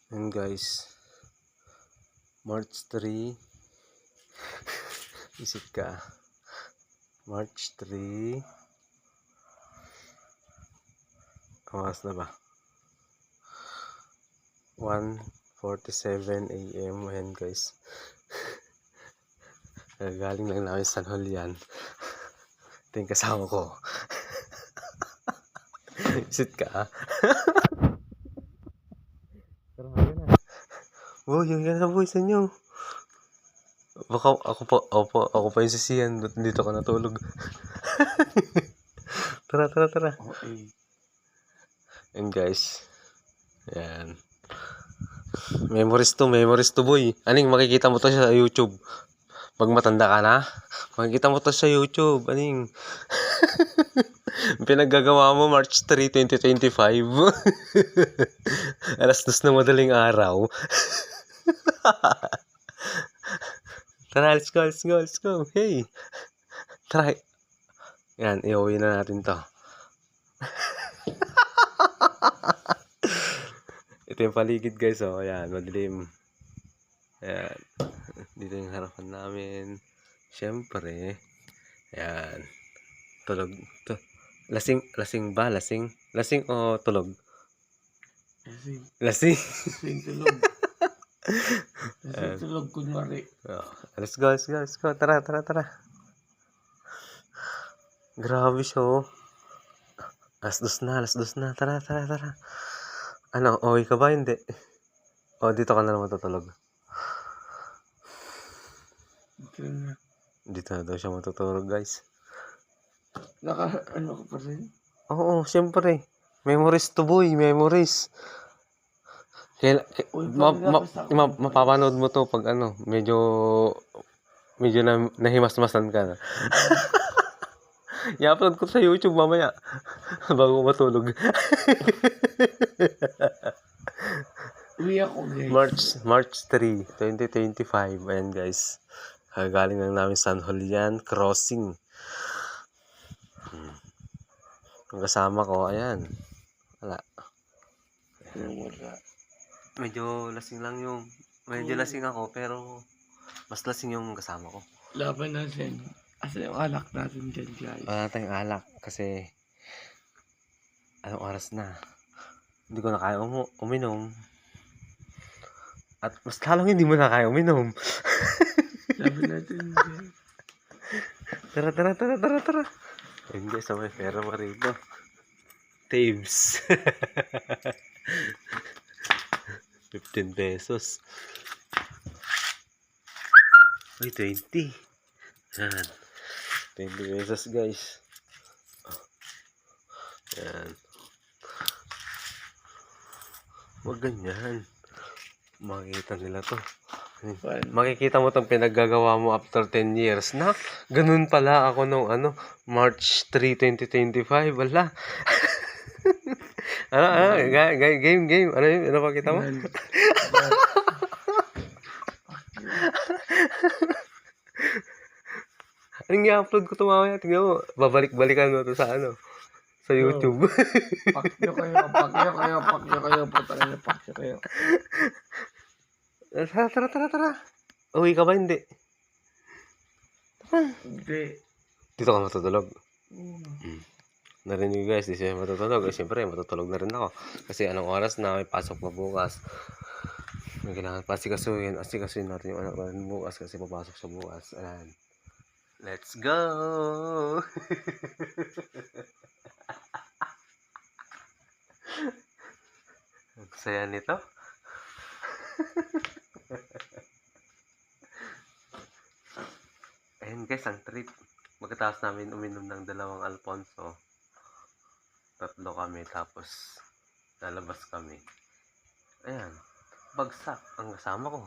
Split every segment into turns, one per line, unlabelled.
And guys, March 3, isip ka, March 3, oras na ba? 1:47 AM. Ayan guys, galing lang namin sa San Julian. Ito yung kasama ko. Isip ka. Tara, na. Boy, yung yan na boy sa inyo. Baka ako pa yung sisiyan. Dito ka natulog. Tara.
Okay.
And guys, ayan. Memories to boy. Aning makikita mo to sa YouTube. Pag matanda ka na, makikita mo to sa YouTube. Aning pinaggagawa mo March 3, 2025. Alas 2 na madaling araw. Tara, let's go. Hey. Tara. Yan, iuwi na natin to. Ito yung paligid guys, oh. Ayan, madilim. Ayan. Dito yung harapan namin. Siyempre. Ayan. Tulog. Lasing ba? Lasing o tulog? Lasing.
Lasing tulog. Lasing tulog kunwari.
Oh, let's go. Tara. Grabe siya, oh. Alas dos na. Tara. Ano, okay ka ba? Hindi. O, dito ka na naman tutulog. Dito na daw siya matutulog, guys.
Ano ka pa rin?
Oo, siyempre. Memories to boy, memories. Mapapanood mo to pag ano, medyo nahimas-masan ka na. I-upload ko sa YouTube mamaya bago matulog.
Uwi ako guys.
March 3, 2025. Ayan guys. Galing lang namin San Julian Crossing. Ang kasama ko, ayan. Wala. Medyo lasing lang yung... Medyo lasing ako, pero... Mas lasing yung kasama ko.
Laban natin. Asa yung alak natin dyan guys.
Wala tayong alak kasi... Anong oras na? Hindi ko na kaya uminom. At mas lalong hindi mo na kaya uminom.
Laban natin guys.
Tara. Ayun guys, may pera pa rito. Tabes. 15 pesos. Uy, 20. Yan. 20 pesos guys. Yan. Huwag ganyan. Makikita nila to. Makikita mo itong pinaggagawa mo after 10 years. Na, ganun pala ako nung March 3, 2025. Wala. Game. Ano yun? Ano pakita mo? Anong i-upload ko ito mamaya? Tingnan mo. Babalik-balikan mo ito sa sa YouTube.
Pakyo kayo.
Tara. Uwi ka ba? Hindi.
Hindi.
Dito ka matutulog. Narinig guys, di siya matutulog. Siyempre, matutulog na rin ako. Kasi anong oras na, may pasok pa bukas. May kailangan pa asikasuhin natin yung anak natin bukas kasi papasok sa bukas. Ayan. Let's go! Ang saya nito. Ayan guys, ang trip. Pagkatapos namin uminom ng 2 Alfonso, 3 kami, tapos lalabas kami. Ayan, bagsak ang kasama ko.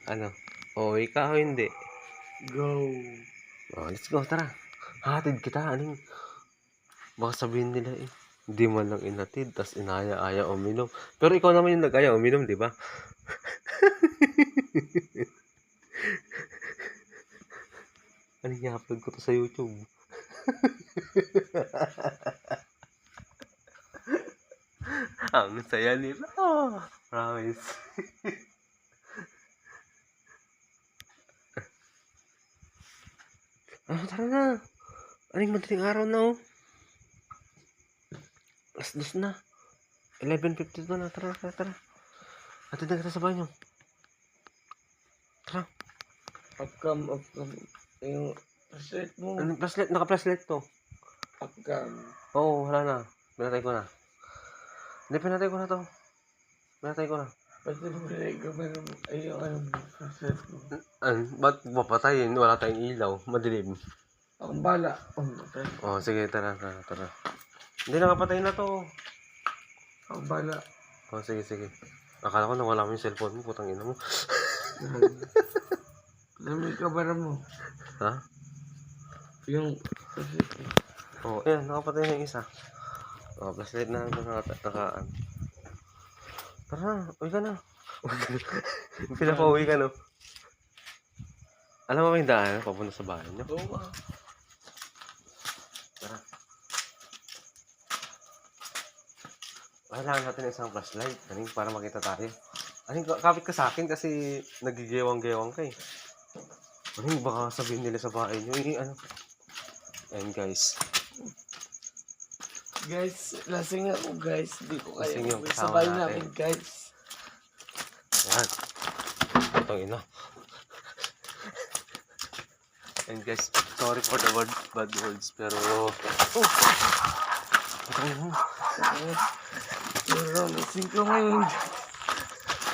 Ano? Uwi ka o hindi?
Go.
Oh, let's go, tara. Hatid kita, aning. Baka sabihin nila hindi man lang inatid, tas inaya-aya uminom. Pero ikaw naman yung nag-aya uminom, di ba? Ano i-upload ko to sa YouTube? Ang saya nila. Promise. Tara na. Aling madaling araw na, oh. Alas 2 na. 11:52 na. Tara. Atid na kita sa banyo. Tara.
Upcom. Yung flashlight mo.
Ano, flashlight? Naka-flashlight to.
Upcom.
Oo, wala na. Pinatay ko na. Hindi, pinatay ko na to. Pinatay ko na.
Ba't nilagay ka ba ng flashlight mo?
Ba't papatayin? Wala tayong ilaw. Madilim.
Akong bala.
Oh, sige, tara. Hindi, nakapatay na to.
Akong bala.
Oh, sige. Akala ko nawala mo yung cellphone mo. Putang ina mo.
Alam mo yung kabara mo.
Ha?
Yung flashlight mo.
Oh, ayan. Nakapatay na yung isa. Oh, flashlight na nakaan. Tara, uwi ka na. Pinapauwi ka, no? Alam mo ba yung daan? Papunta sa bahay niyo?
Oo.
Tara. Kailangan natin isang flashlight. Aning, para makita tayo. Aning, kapit ka sa akin kasi nagigewang-gewang ka eh. Aning, baka sabihin nila sa bahay niyo. Ayan, guys.
Guys, lasing ako guys. Hindi ko kaya.
Lasing yung kasama
Sabay
natin.
namin guys.
Ayan. Putang ina. And guys, sorry for the bad words, pero... Oh! Putang ina.
Pero lasing ko ngayon.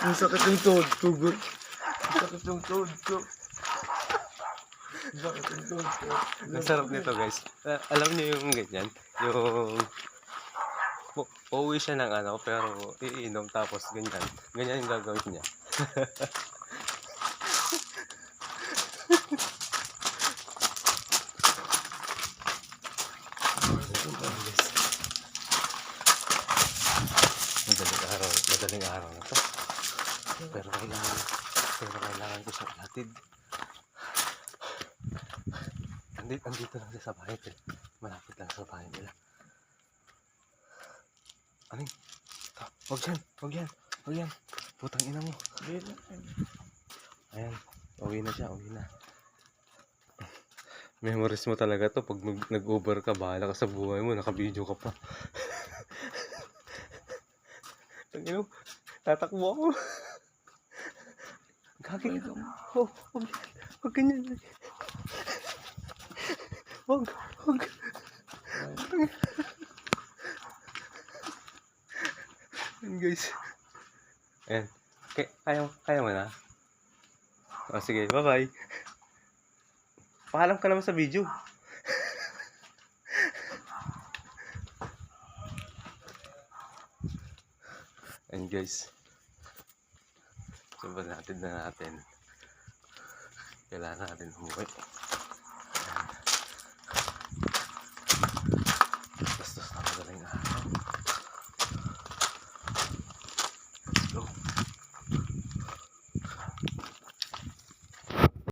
Ang sakit ng tuhod ko, good. Ang sakit ng tuhod ko. Ang sakit ng tuhod ko.
Ang sarap nito, guys. Alam niyo yung ganyan? Yung... Uuwi siya ng ano, pero iinom tapos ganyan. Ganyan yung gagawin niya. Madaling araw na to. Pero kailangan ko siyang ihatid. Andito lang siya sa bahay nila. Malapit lang sa bahay nila. Aling, wag yan. Putang ina mo. Ayan, uwi na siya. Memories mo talaga to pag nag-Uber ka, bahala ka sa buhay mo, naka-video ka pa. Tangino, tatakbo ako. Gagi ka. Wag ganyan. Wag. Ayan guys. Ayan. Kaya mo na? O sige, bye-bye. Paalam ka naman sa video. Ayan guys. Sabihin natin. Kailangan natin umuwi.